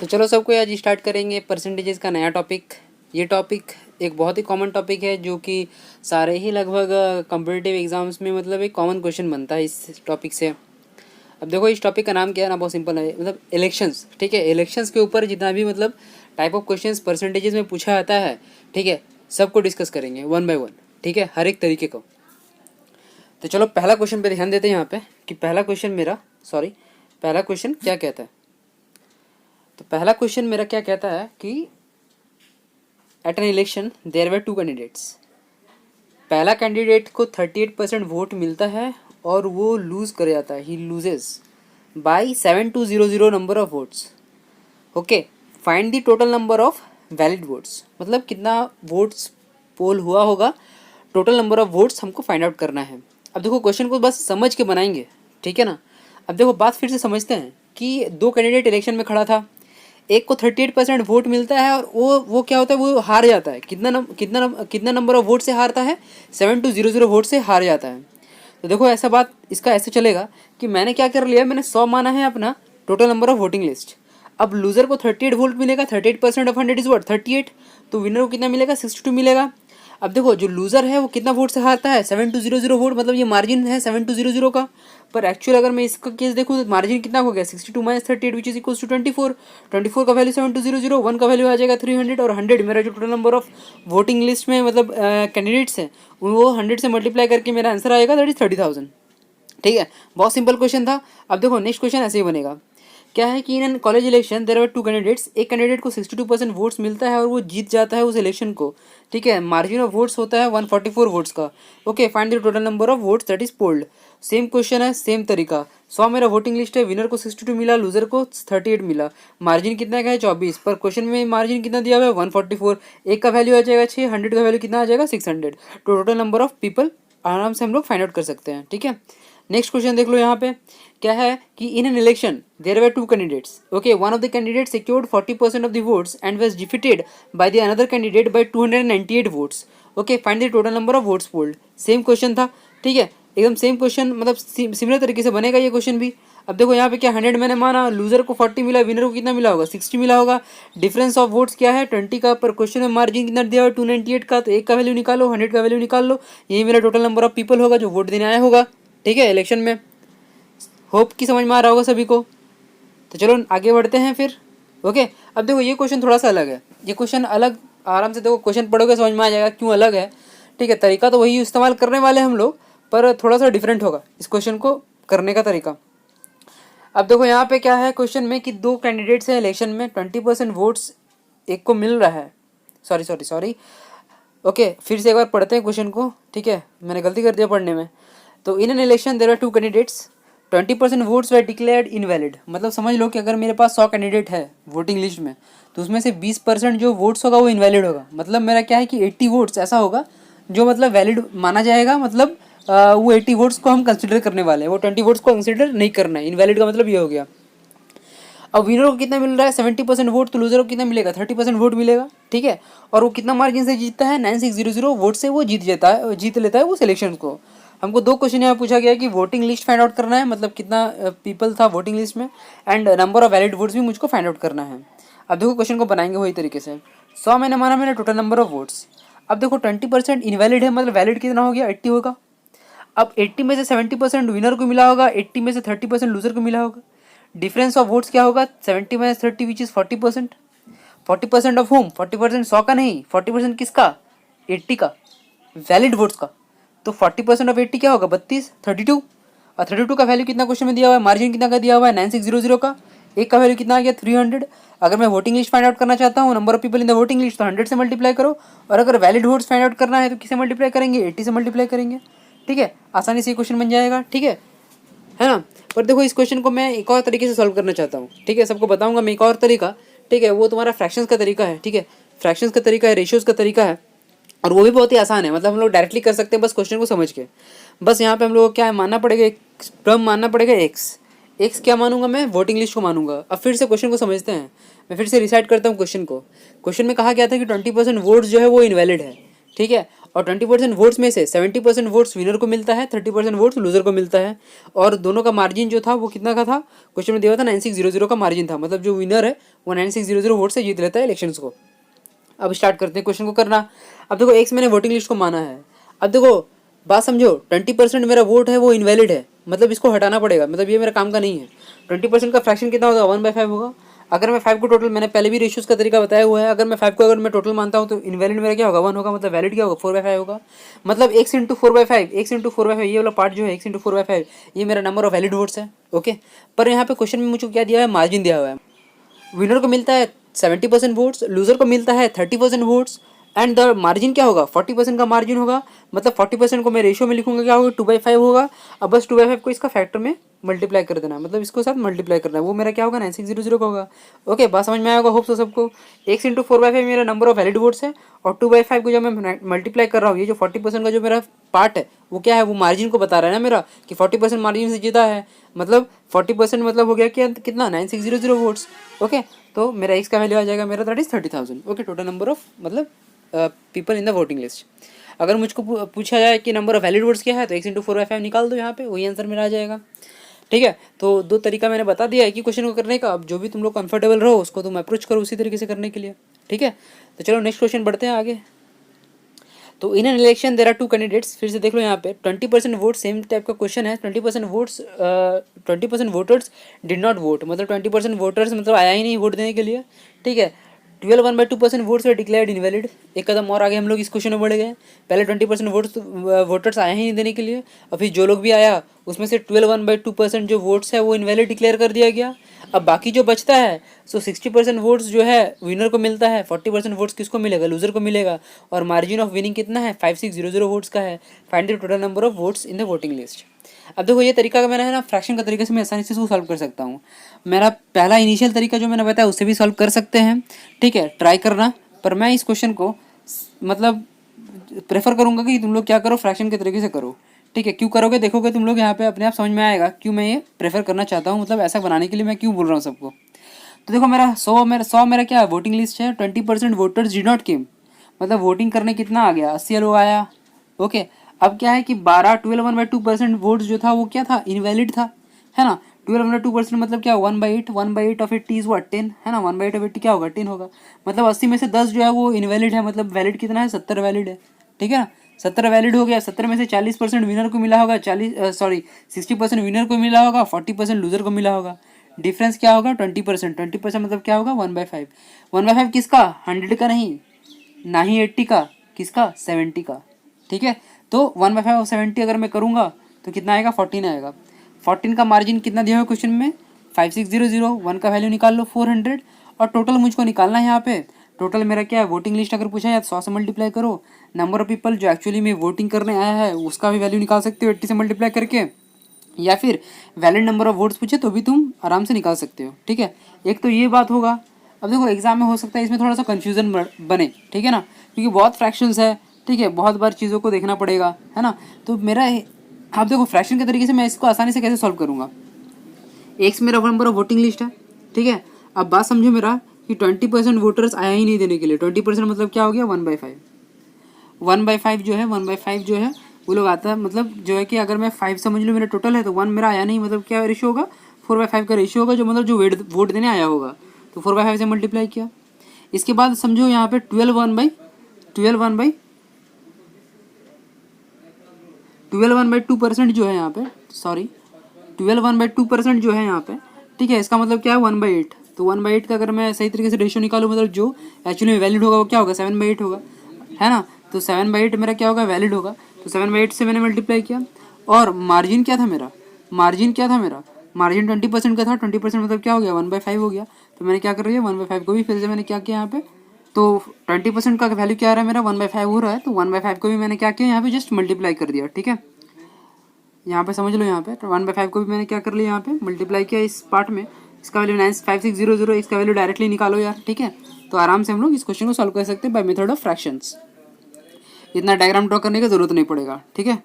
तो चलो सबको आज स्टार्ट करेंगे परसेंटेजेस का नया टॉपिक। ये टॉपिक एक बहुत ही कॉमन टॉपिक है जो कि सारे ही लगभग कॉम्पिटिटिव एग्जाम्स में मतलब एक कॉमन क्वेश्चन बनता है इस टॉपिक से। अब देखो इस टॉपिक का नाम क्या है ना, बहुत सिंपल है, मतलब इलेक्शंस। ठीक है, इलेक्शंस के ऊपर जितना भी मतलब टाइप ऑफ क्वेश्चंस परसेंटेजेस में पूछा जाता है, ठीक है, सबको डिस्कस करेंगे वन बाय वन। ठीक है, हर एक तरीके को। तो चलो पहला क्वेश्चन पे ध्यान देते हैं यहाँ पे कि पहला क्वेश्चन क्या कहता है। तो पहला क्वेश्चन मेरा क्या कहता है कि at an election there were two candidates. पहला कैंडिडेट को 38% वोट मिलता है और वो लूज कर जाता है, ही loses by 7200 number of votes. Okay, find the total number of valid votes, मतलब कितना वोट्स पोल हुआ होगा, टोटल नंबर ऑफ वोट्स हमको फाइंड आउट करना है। अब देखो क्वेश्चन को बस समझ के बनाएंगे, ठीक है ना। अब देखो बात फिर से समझते हैं कि दो कैंडिडेट इलेक्शन में खड़ा था, एक को 38% वोट मिलता है और वो क्या होता है, वो हार जाता है। कितना नंबर ऑफ वोट से हारता है, 7200 वोट से हार जाता है। तो देखो ऐसा बात इसका ऐसे चलेगा कि मैंने क्या कर लिया, मैंने 100 माना है अपना total number of voting list. अब लूजर को 38 वोट मिलेगा, 38% ऑफ 100 इज वोट 38, तो विनर को कितना मिलेगा, 62 मिलेगा। अब देखो जो लूजर है वो कितना वोट से हारता है, 7200 वोट, मतलब ये मार्जिन है 7200 का। पर एक्चुअल अगर मैं इसका केस देखूँ तो मार्जिन कितना हो गया, 62 minus 38 which is equal to 24। 24 का वैल्यू 7200, 1 का वैल्यू आ जाएगा 300 और 100 मेरा जो total number of voting list में मतलब कैंडिडेट्स हैं वो 100 से मल्टीप्लाई करके मेरा आंसर आएगा, दैट इज 30,000। ठीक है, बहुत सिंपल क्वेश्चन था। अब देखो नेक्स्ट क्वेश्चन ऐसे ही बनेगा। क्या है कि in college election there are two candidates, एक कैंडिडेट को 62% वोट्स मिलता है और वो जीत जाता है उस इलेक्शन को। ठीक है, मार्जिन ऑफ वोट्स होता है 144 वोट्स का। Okay, find the total number of votes that is polled. Same question है, सेम तरीका। 100 मेरा वोटिंग लिस्ट है, विनर को 62 मिला, लूजर को 38 मिला, मार्जिन कितना का है 24, पर क्वेश्चन में मार्जिन कितना दिया हुआ है 144, एक का वैल्यू आ जाएगा 6, 100 का वैल्यू कितना आ जाएगा 600। तो टोटल नंबर ऑफ पीपल आराम से हम लोग फाइंड आउट कर सकते हैं। ठीक है, नेक्स्ट क्वेश्चन देख लो यहाँ पे क्या है कि in an election there were two candidates. Okay, one of the candidate secured 40% of the votes and was defeated by the another candidate by 298 votes. Okay, find the total number of votes polled. Same question था, ठीक है, एकदम same question, मतलब similar तरीके से बनेगा ये question भी। अब देखो यहाँ पे क्या 100 मैंने माना, लूजर को 40 मिला, विनर को कितना मिला होगा 60 मिला होगा। डिफरेंस ऑफ वोट्स क्या है 20 का, पर क्वेश्चन में मार्जिन कितना दिया हुआ 298 का, तो एक का वैल्यू निकालो, 100 का वैल्यू निकाल लो, यही मेरा टोटल नंबर ऑफ पीपल होगा जो वोट देने आया होगा। ठीक है, इलेक्शन में। होप की समझ में आ रहा होगा सभी को। तो चलो आगे बढ़ते हैं फिर। ओके, अब देखो ये क्वेश्चन थोड़ा सा अलग है, ये क्वेश्चन अलग, आराम से देखो क्वेश्चन पढ़ोगे समझ में आ जाएगा क्यों अलग है। ठीक है, तरीका तो वही इस्तेमाल करने वाले हम लोग, पर थोड़ा सा डिफरेंट होगा इस क्वेश्चन को करने का तरीका। अब देखो यहाँ पे क्या है क्वेश्चन में कि दो कैंडिडेट्स हैं इलेक्शन में, 20% वोट्स एक को मिल रहा है। सॉरी ओके, फिर से एक बार पढ़ते हैं क्वेश्चन को। ठीक है, मैंने गलती कर दिया पढ़ने में। तो in an election there are two candidates, 20% votes were declared invalid. मतलब समझ लो कि अगर मेरे पास 100 कैंडिडेट है वोटिंग लिस्ट में, तो उसमें से 20% जो वोट्स होगा वो इनवैलिड होगा। मतलब मेरा क्या है कि 80 वोट्स ऐसा होगा जो मतलब वैलिड माना जाएगा, मतलब वो 80 वोट्स को हम कंसिडर करने वाले हैं, वो 20 वोट्स को कंसिडर नहीं करना है। इनवैलिड का मतलब ये हो गया। अब विनर को कितना मिल रहा है 70% वोट, तो लूजर को कितना मिलेगा 30% वोट मिलेगा। ठीक है, और वो कितना मार्जिन से जीतता है 9600 वोट से वो जीत लेता है वो सिलेक्शन को। हमको दो क्वेश्चन यहाँ पूछा गया कि वोटिंग लिस्ट फाइंड आउट करना है, मतलब कितना पीपल था वोटिंग लिस्ट में, and number of valid votes भी मुझको फाइंड आउट करना है। अब देखो क्वेश्चन को बनाएंगे वही तरीके से। 100 मैंने माना मेरा टोटल नंबर ऑफ वोट्स। अब देखो 20% इनवैलिड है, मतलब वैलिड कितना हो गया 80 होगा। अब 80 में से 70% विनर को मिला होगा, 80 में से 30% लूजर को मिला होगा। डिफरेंस ऑफ वोट्स क्या होगा 70 minus 30 which is 40%। 40% of home, 40% 100 का नहीं, 40% किसका 80 का, वैलिड वोट्स का। तो 40% ऑफ 80 क्या होगा 32, 32, और 32 का वैल्यू कितना क्वेश्चन में दिया हुआ है, मार्जिन कितना का दिया हुआ है 9600 का, एक का वैल्यू कितना आ गया 300। अगर मैं वोटिंग लिस्ट फाइंड आउट करना चाहता हूँ, number of people in the voting list, तो 100 से मल्टीप्लाई करो, और अगर वैलिड वोट्स फाइंड आउट करना है तो किसे मल्टीप्लाई करेंगे 80 से मल्टीप्लाई करेंगे। ठीक है, आसानी से ये क्वेश्चन बन जाएगा। ठीक है ना। पर देखो इस क्वेश्चन को मैं एक और तरीके से सॉल्व करना चाहता हूँ। ठीक है, सबको बताऊंगा मैं एक और तरीका। ठीक है, वो तुम्हारा फ्रैक्शंस का तरीका है। ठीक है, फ्रैक्शंस का तरीका है, रेशियोज का तरीका है, और वो भी बहुत ही आसान है, मतलब हम लोग डायरेक्टली कर सकते हैं बस क्वेश्चन को समझ के। बस यहाँ पे हम लोग को क्या है मानना पड़ेगा, एक टर्म मानना पड़ेगा एक्स क्या मानूंगा मैं, वोटिंग लिस्ट को मानूंगा। अब फिर से क्वेश्चन को समझते हैं, मैं फिर से रिसाइट करता हूँ क्वेश्चन को। क्वेश्चन में कहा गया था कि 20% वोट्स जो है वो इनवैलिड है। ठीक है, और 20% वोट्स में से 70% वोट्स विनर को मिलता है, 30% वोट्स लूजर को मिलता है। और दोनों का मार्जिन जो था वो कितना का था, क्वेश्चन में दिया था 9600 का मार्जिन था, मतलब जो विनर है वो 9600 वोट से जीत लेता है इलेक्शंस को। अब स्टार्ट करते हैं क्वेश्चन को करना। अब देखो एक्स मैंने वोटिंग लिस्ट को माना है। अब देखो बात समझो, 20% मेरा वोट है वो इनवैलिड है, मतलब इसको हटाना पड़ेगा, मतलब ये मेरा काम का नहीं है। 20% का फ्रैक्शन कितना होगा, 1/5 होगा। अगर मैं 5 को टोटल, मैंने पहले भी रेशियोज का तरीका बताया हुआ है, अगर मैं 5 को अगर मैं टोटल मानता हूँ तो इनवैलिड मेरा क्या होगा, 1 होगा, मतलब वैलिड क्या होगा, 4/5 होगा। मतलब x इंटू 4/5, x इंटू 4/5, ये वाला पार्ट जो है x इंटू 4/5, ये मेरा नंबर ऑफ वैलिड वोट्स है। ओके, पर यहाँ पे क्वेश्चन में मुझे क्या दिया है, मार्जिन दिया हुआ है। विनर को मिलता है 70% वोट्स, लूजर को मिलता है 30% वोट्स, एंड द मार्जिन क्या होगा, 40% का मार्जिन होगा। मतलब 40% को मैं रेशियो में लिखूंगा, क्या होगा, 2/5 होगा। अब बस 2/5 को इसका फैक्टर में मल्टीप्लाई कर देना, मतलब इसको साथ मल्टीप्लाई करना है, वो मेरा क्या होगा, 9600 का होगा। ओके, बात समझ में आएगा होप तो सबको। x इंटू 4/5 मेरा नंबर ऑफ वैलिड वोट्स है, और 2/5 को जब मैं मल्टीप्लाई कर रहा हूँ, ये जो 40% का जो मेरा पार्ट है वो क्या है, वो मार्जिन को बता रहा है ना मेरा, कि 40% मार्जिन से जीता है। मतलब 40% मतलब हो गया कि कितना, 9600 वोट्स। ओके, तो मेरा x का वैल्यू आ जाएगा मेरा, that is 30,000। Okay, total number of मतलब people in the voting list. अगर मुझको पूछा जाए कि नंबर ऑफ वैलिड वोट्स क्या है, तो x इंटू 4/5 निकाल दो, यहाँ पे वही आंसर मेरा आ जाएगा। ठीक है, तो दो तरीका मैंने बता दिया है कि क्वेश्चन को करने का। अब जो भी तुम लोग कंफर्टेबल रहो उसको तुम अप्रोच करो उसी तरीके से करने के लिए। ठीक है, तो चलो नेक्स्ट क्वेश्चन बढ़ते हैं आगे। तो in an election there are 2 candidates, फिर से देख लो यहाँ पे 20% वोट, सेम टाइप का क्वेश्चन है। 20% votes, 20% voters did not vote, मतलब 20% वोटर्स मतलब आया ही नहीं वोट देने के लिए। ठीक है, 12/2% वोट्स वर डिक्लेयर्ड इनवैलिड। एक कदम और आगे हम लोग इस क्वेश्चन में बढ़ गए। पहले 20% वोटर्स आया ही नहीं देने के लिए, और फिर जो लोग भी आया उसमें से 12/2% जो वोट्स है वो इनवैलिड डिक्लेयर कर दिया गया। अब बाकी जो बचता है, सो 60% वोट्स जो है विनर को मिलता है, 40% वोट्स किसको मिलेगा, लूजर को मिलेगा। और मार्जिन ऑफ विनिंग कितना है, 5600 वोट्स का है। Find the total number of votes in the voting list. अब देखो ये तरीका का मैंने है ना, फ्रैक्शन का तरीके से मैं आसानी से इसको सॉल्व कर सकता हूँ। मेरा पहला इनिशियल तरीका जो मैंने बताया उससे भी सॉल्व कर सकते हैं। ठीक है, ट्राई करना, पर मैं इस क्वेश्चन को मतलब प्रेफर करूँगा कि तुम लोग क्या करो, फ्रैक्शन के तरीके से करो। ठीक है, क्यों करोगे देखोगे तुम लोग, यहाँ पे अपने आप समझ में आएगा क्यों मैं ये प्रेफर करना चाहता हूँ, मतलब ऐसा बनाने के लिए मैं क्यों बोल रहा हूँ सबको। तो देखो मेरा 100 मेरा क्या वोटिंग लिस्ट है। 20% वोटर्स डिड नॉट केम, मतलब वोटिंग करने कितना आ गया, 80 लोग आया। ओके, अब क्या है कि 12/2% वोट्स जो था वो क्या था, इनवैलिड था, है ना। 12/2% मतलब क्या, 1/8, 1/8 ऑफ 80 इज व्हाट, 10, है ना। 1/8 ऑफ 80 क्या होगा, 10 होगा। मतलब 80 में से 10 जो है वो इनवैलिड है, मतलब वैलिड कितना है, 70 वैलिड है। ठीक है ना, 70 वैलिड हो गया। 70 में से 40% विनर को मिला होगा, 60% विनर को मिला होगा, 40% लूजर को मिला होगा। डिफरेंस क्या होगा, 20%। 20% मतलब क्या होगा, 1/5। 1/5 किसका, 100 का नहीं, ना ही 80 का, किसका, 70 का। ठीक है, तो 1/5 ऑफ 70 अगर मैं करूँगा तो कितना आएगा, 14 आएगा। 14 का मार्जिन कितना दिया हुआ क्वेश्चन में, 5600। 1 का वैल्यू निकाल लो 400, और टोटल मुझको निकालना है यहाँ पे। टोटल मेरा क्या है, वोटिंग लिस्ट अगर पूछा है तो 100 से मल्टीप्लाई करो। नंबर ऑफ पीपल जो एक्चुअली में वोटिंग करने आया है उसका भी वैल्यू निकाल सकते हो 80 से मल्टीप्लाई करके, या फिर वैलिड नंबर ऑफ वोट्स पूछे तो भी तुम आराम से निकाल सकते हो। ठीक है, एक तो ये बात होगा। अब देखो एग्जाम में हो सकता है इसमें थोड़ा सा कन्फ्यूजन बने, ठीक है ना, क्योंकि बहुत फ्रैक्शंस है। ठीक है, बहुत बार चीज़ों को देखना पड़ेगा, है ना। तो मेरा आप देखो फ्रैक्शन के तरीके से मैं इसको आसानी से कैसे सॉल्व करूँगा। एक्स मेरा नंबर ऑफ वोटिंग लिस्ट है। ठीक है, अब बात समझो मेरा कि 20% वोटर्स आया ही नहीं देने के लिए। 20% मतलब क्या हो गया, 1/5। 1/5 जो है, 1/5 जो है वो लोग आता है, मतलब जो है कि अगर मैं 5 समझ लूँ मेरा टोटल है तो 1 मेरा आया नहीं, मतलब क्या रेशियो होगा, 4/5 का रेशियो होगा, जो मतलब जो वोट देने आया होगा। तो 4/5 से मल्टीप्लाई किया। इसके बाद समझो यहाँ पे 12/2% जो है यहाँ पे, सॉरी 12/2% जो है यहाँ पे। ठीक है, इसका मतलब क्या है, 1/8। तो 1/8 का अगर मैं सही तरीके से रेशियो निकालूँ, मतलब जो एक्चुअली में वैलिड होगा वो क्या होगा, 7/8 होगा, है ना। तो 7/8 मेरा क्या होगा, वैलिड होगा। तो 7/8 से मैंने मल्टीप्लाई किया। और मार्जिन क्या था मेरा, मार्जिन 20% का था। 20% मतलब क्या हो गया, 1/5 हो गया। तो मैंने क्या कर रही है, 1/5 को भी फिर से मैंने क्या किया यहाँ पे, तो 20% का वैल्यू क्या आ रहा है मेरा, 1/5 हो रहा है। तो 1/5 को भी मैंने क्या किया, यहाँ पे जस्ट मल्टीप्लाई कर दिया। ठीक है, यहाँ पे समझ लो, यहाँ पे तो 1/5 को भी मैंने क्या कर लिया, यहाँ पे मल्टीप्लाई किया इस पार्ट में। इसका वैल्यू 95600, इसका वैल्यू डायरेक्टली निकालो यार। ठीक है, तो आराम से हम लोग इस क्वेश्चन को सॉल्व कर सकते हैं बाय मेथड ऑफ फ्रैक्शंस। इतना डायग्राम ड्रॉ करने की जरूरत नहीं पड़ेगा। ठीक है,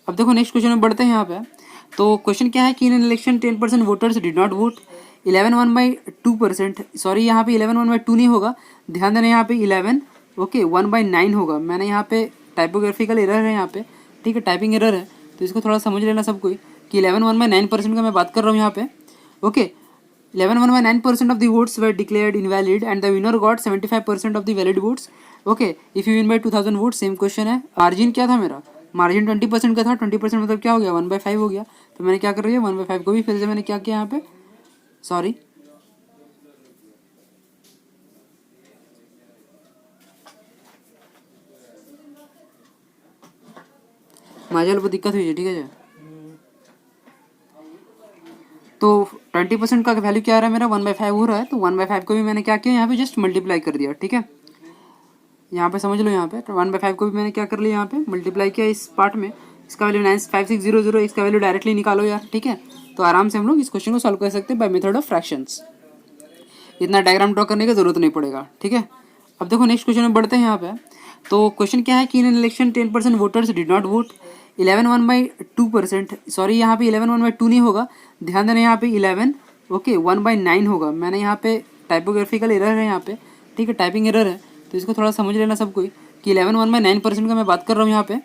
अब देखो नेक्स्ट क्वेश्चन में बढ़ते हैं यहाँ पे। तो क्वेश्चन क्या है कि in an election 10% voters did not vote. 11/2%, sorry यहाँ पे 11/2 नहीं होगा, ध्यान देना, यहाँ पे 11 ओके 1/9 होगा। मैंने यहाँ पे टाइपोग्राफिकल एरर है यहाँ पे, ठीक है, टाइपिंग एरर है, तो इसको थोड़ा समझ लेना सब कोई कि 11.9% का मैं बात कर रहा हूँ यहाँ पे। Okay, 11.9% of the votes were declared invalid and the winner got 75% of the valid votes. Okay, if you win by 2000 vote, same question है। मार्जिन क्या था मेरा, मार्जिन 20% का था, 20% मतलब क्या हो गया, 1/5 हो गया। तो मैंने क्या कर रही है, 1/5 को भी फिर से मैंने क्या किया यहाँ पे, सॉरी माझ्या पर दिक्कत हुई है, ठीक है जी। तो 20% का वैल्यू क्या आ रहा है मेरा, 1/5 हो रहा है, तो 1/5 को भी मैंने क्या किया यहाँ पे, जस्ट मल्टीप्लाई कर दिया, ठीक है। यहाँ पे समझ लो, यहाँ पे तो 1/5 को भी मैंने क्या कर लिया, यहाँ पे मल्टीप्लाई किया इस पार्ट में। इसका वैल्यू 95600, इसका वैल्यू डायरेक्टली निकालो यार, ठीक है। तो आराम से हम लोग इस क्वेश्चन को सॉल्व कर सकते हैं बाय मेथड ऑफ फ्रैक्शंस, इतना डायग्राम ड्रॉ करने की जरूरत नहीं पड़ेगा, ठीक है। अब देखो नेक्स्ट क्वेश्चन में बढ़ते हैं यहाँ पे। तो क्वेश्चन क्या है कि in an election 10% voters did not vote, 11/1/2%, sorry यहाँ पे 11/1/2 नहीं होगा, ध्यान देना यहाँ पे 11 ओके 1/9 होगा। मैंने यहाँ पे टाइपोग्राफिकल एरर है यहाँ पे, ठीक है, टाइपिंग एरर है, तो इसको थोड़ा समझ लेना सब कोई कि 11/1/9% का मैं बात कर रहा हूँ यहाँ पे।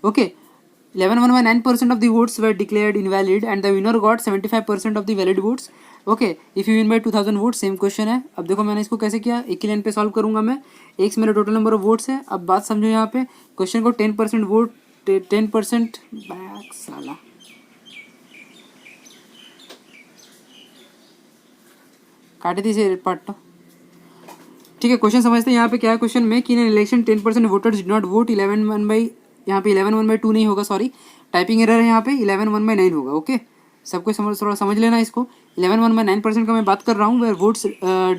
Okay, 11/9% of the votes were declared invalid and the winner got 75% of the valid votes. Okay, if you win by 2000 vote, same question है। अब देखो मैंने इसको कैसे किया, एक ही लाइन पे सॉल्व करूंगा मैं, एक मेरा टोटल नंबर ऑफ वोट्स है। अब बात समझो यहाँ पे, क्वेश्चन को 10% वोट 10% बैक साला काटे थी से पार्ट तो, ठीक है। क्वेश्चन समझते हैं यहाँ पे क्या है क्वेश्चन में कि in election 10% voters did not vote, 11/1 यहाँ पे 11/1/2 नहीं होगा, सॉरी टाइपिंग एरर है यहाँ पे, 11/1/9 होगा। ओके, सबको समझ थोड़ा समझ लेना इसको। 11/1/9% का मैं बात कर रहा हूँ, वेयर वोट्स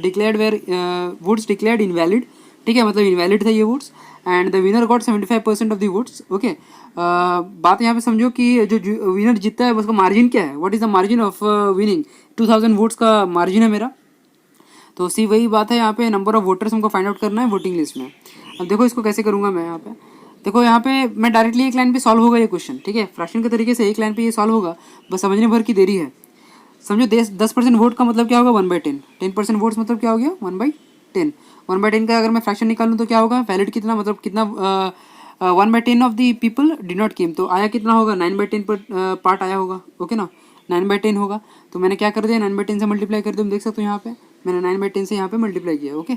डिक्लेयर्ड इनवैलिड, ठीक है, मतलब इनवैलिड थे ये votes, and the winner got 75% of the votes. Okay, बात यहाँ पे समझो कि जो विनर जीतता है उसका मार्जिन क्या है, what is the margin of winning, 2000 votes का मार्जिन है मेरा। तो सी वही बात है यहाँ पे, नंबर ऑफ वोटर्स हमको फाइंड आउट करना है वोटिंग लिस्ट में। अब देखो इसको कैसे करूँगा मैं यहाँ पे, देखो यहाँ पे मैं डायरेक्टली एक लाइन पे सॉल्व होगा ये क्वेश्चन, ठीक है, फ्रैक्शन के तरीके से एक लाइन पे ये सॉल्व होगा, बस समझने भर की देरी है। समझो 10% वोट का मतलब क्या होगा, 1/10, 10% वोट्स मतलब क्या हो गया, 1/10, 1/10 का अगर मैं फ्रैक्शन निकालूँ तो क्या होगा, वैलिड कितना, मतलब कितना 1/10 of the people did not केम, तो आया कितना होगा, 9/10 पार्ट आया होगा। ओके ना, 9/10 होगा, तो मैंने क्या कर दिया, 9/10 से मल्टीप्लाई कर दिया, देख सकते हो यहाँ पे मैंने 9/10 से यहाँ पे मल्टीप्लाई किया। ओके,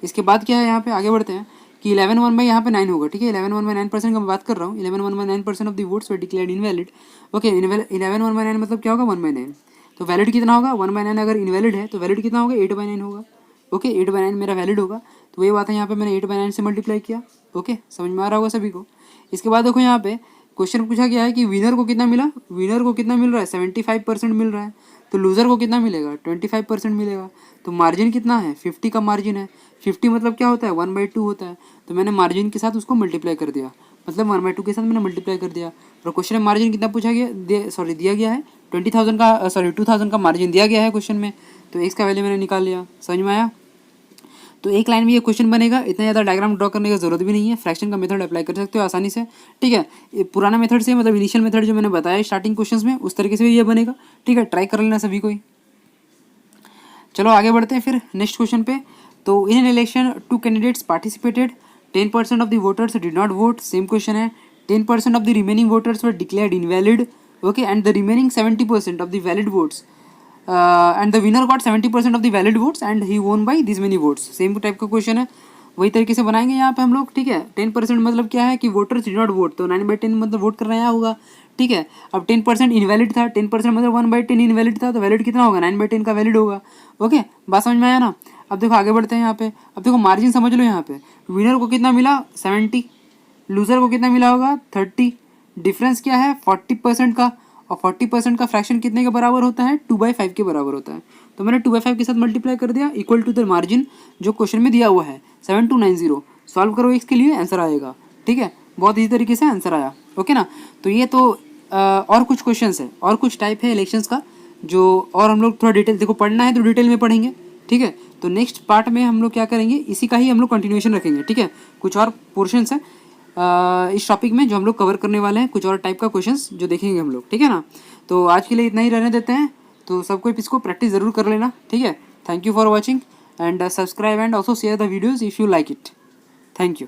इसके बाद क्या है यहाँ पे, आगे बढ़ते हैं कि 11/1 यहाँ पे 9 होगा, ठीक है, 11/9% का मैं बात कर रहा हूँ, 11/9% of the votes were declared invalid. Okay, 11/9 मतलब क्या होगा, 1/9, तो वैलिड कितना होगा, 1/9 अगर इनवैलिड है तो वैलिड कितना होगा, 8/9 होगा। ओके, 8/9 मेरा वैलिड होगा, तो वही बात है यहाँ पे मैंने 8/9 से मल्टीप्लाई किया। ओके, समझ में आ रहा होगा सभी को। इसके बाद देखो यहाँ पे क्वेश्चन पूछा गया है कि विनर को कितना मिला, विनर को कितना मिल रहा है, 75% मिल रहा है, तो लूज़र को कितना मिलेगा, 25% मिलेगा। तो मार्जिन कितना है, 50 का मार्जिन है, 50 मतलब क्या होता है, 1/2 होता है, तो मैंने मार्जिन के साथ उसको मल्टीप्लाई कर दिया, मतलब 1/2 के साथ मैंने मल्टीप्लाई कर दिया। और क्वेश्चन में मार्जिन कितना पूछा गया, दिया गया है 20,000 का, सॉरी 2000 का मार्जिन दिया गया है क्वेश्चन में, तो एक्स का वैल्यू मैंने निकाल लिया। समझ में आया, तो एक लाइन में ये क्वेश्चन बनेगा, इतना ज़्यादा डायग्राम ड्रॉ करने की जरूरत भी नहीं है, फ्रैक्शन का मेथड अप्लाई कर सकते हो आसानी से, ठीक है। ये पुराना मेथड से, मतलब इनिशियल मेथड जो मैंने बताया स्टार्टिंग क्वेश्चंस में, उस तरीके से भी ये बनेगा, ठीक है, ट्राई कर लेना सभी कोई। चलो आगे बढ़ते हैं फिर नेक्स्ट क्वेश्चन पे। तो in an election 2 candidates participated, 10% of the voters did not vote, same question है, 10% of the remaining voters were declared invalid. Okay, and the remaining 70% of the valid votes and the winner got 70% of the valid votes and he won by this many votes. Same type का question है, वही तरीके से बनाएंगे यहाँ पे हम लोग, ठीक है। 10% मतलब क्या है कि वोटर्स डिड नॉट वोट, तो 9/10 मतलब वोट करना यहाँ होगा, ठीक है। अब 10% इनवैलिड था, 10% मतलब 1/10 इनवैलिड था, तो वैलिड कितना होगा, 9/10 का वैलिड होगा। ओके, बात समझ में आया ना। अब देखो आगे बढ़ते हैं यहाँ पे, अब देखो मार्जिन समझ लो यहाँ पे, विनर को कितना मिला 70, लूजर को कितना मिला होगा 30, डिफरेंस क्या है 40% का, और 40% का फ्रैक्शन कितने के बराबर होता है, 2/5 के बराबर होता है, तो मैंने 2/5 के साथ मल्टीप्लाई कर दिया, इक्वल टू द मार्जिन जो क्वेश्चन में दिया हुआ है 7290। सॉल्व करो इसके लिए, आंसर आएगा, ठीक है, बहुत इजी तरीके से आंसर आया। ओके ना, तो ये तो और कुछ क्वेश्चंस है, और कुछ टाइप है इलेक्शंस का, जो और हम लोग थोड़ा डिटेल, देखो पढ़ना है तो डिटेल में पढ़ेंगे, ठीक है। तो नेक्स्ट पार्ट में हम लोग क्या करेंगे, इसी का ही हम लोग कंटिन्यूएशन रखेंगे, ठीक है। कुछ और पोर्शंस है इस टॉपिक में जो हम लोग कवर करने वाले हैं, कुछ और टाइप का क्वेश्चंस जो देखेंगे हम लोग, ठीक है ना। तो आज के लिए इतना ही रहने देते हैं, तो सबको इसको प्रैक्टिस ज़रूर कर लेना, ठीक है। Thank you for watching and subscribe and also share the videos if you like it. Thank you.